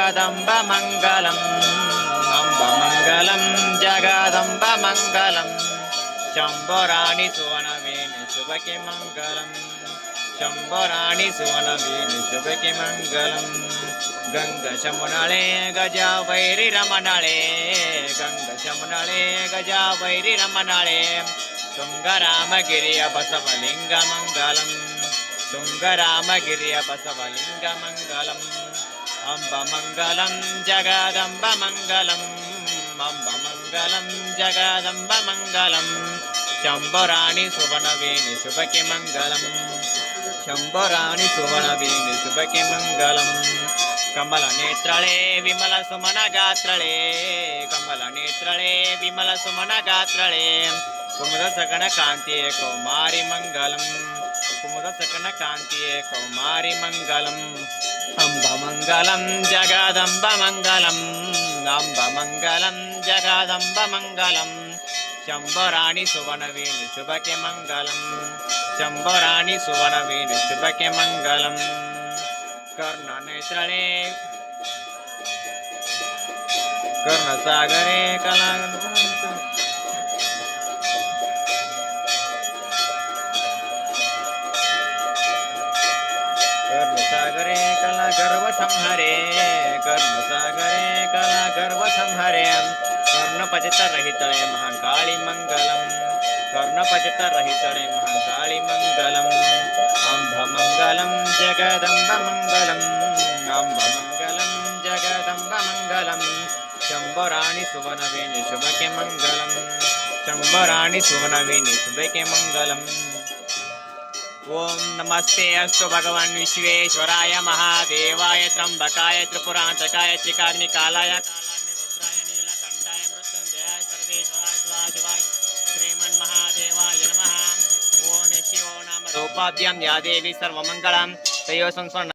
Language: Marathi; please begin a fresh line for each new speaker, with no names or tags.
जगदम्ब मङ्गलम् अम्ब मङ्गलं जगदम्ब मङ्गलम् शम्भराणि सुवनवेणि शुभके मङ्गलम् शम्भराणि सुवनवेणि शुभके मङ्गलम् गङ्गशमुनळे गजा वैरि रमणळे गङ्गशमुनळे गजा वैरि रमणळे तुङ्गरामगिरिय बसवलिङ्गमङ्गलम् तुङ्गरामगिरिय बसवलिङ्गमङ्गलम् अम्बमङ्गलं जगदम्बमङ्गलम् अम्बमङ्गलं जगदम्बमङ्गलम् शम्भराणि सुवनवेणि शुभके मङ्गलम् शम्भराणि सुवनवेणि शुभके मङ्गलम् कमलनेत्रळे विमलसुमनगात्रळे कमलनेत्रळे विमलसुमनगात्रळे कुमुदसगणकान्तिये कौमारि मङ्गलम् कुमुदसगणकान्तिये कौमारि मङ्गलम् अम्बमङ्गलं जगदम्बमङ्गलम् अम्बमङ्गलं जगदम्बमङ्गलम् शम्भराणि सुवनवेणि शुभके मङ्गलम् शम्भराणि सुवनवेणि शुभके मङ्गलम् कर्णनेत्रळे कर्णसागरे कला कर्णसागरे कला गर्वसंहरे कर्णसागरे कला गर्वसंहरे कर्णपतितरहितळे महाकाळी मङ्गलम् कर्णपतितरहितळे महाकाळी मङ्गलम् अम्बमङ्गलं जगदम्बमङ्गलम् अम्बमङ्गलं जगदम्बमङ्गलम् शम्भराणि सुवनवेणि शुभके मङ्गलम् शम्भराणि सुवनवेणि शुभके मङ्गलम् ओम नमस्ते अस्तु भगवान् विश्वेश्वराय महादेवाय त्र्यंबकाय त्रिपुरान्तकाय त्रिकाग्निकालाय कालाग्निरुद्राय नीलकण्ठाय मृत्युञ्जयाय सर्वेश्वराय शिवाय श्रीमन्महादेवाय नमः। ओम शिवो नाम रूपाभ्यां या देवी सर्वमङ्गलं तयो संस्मरण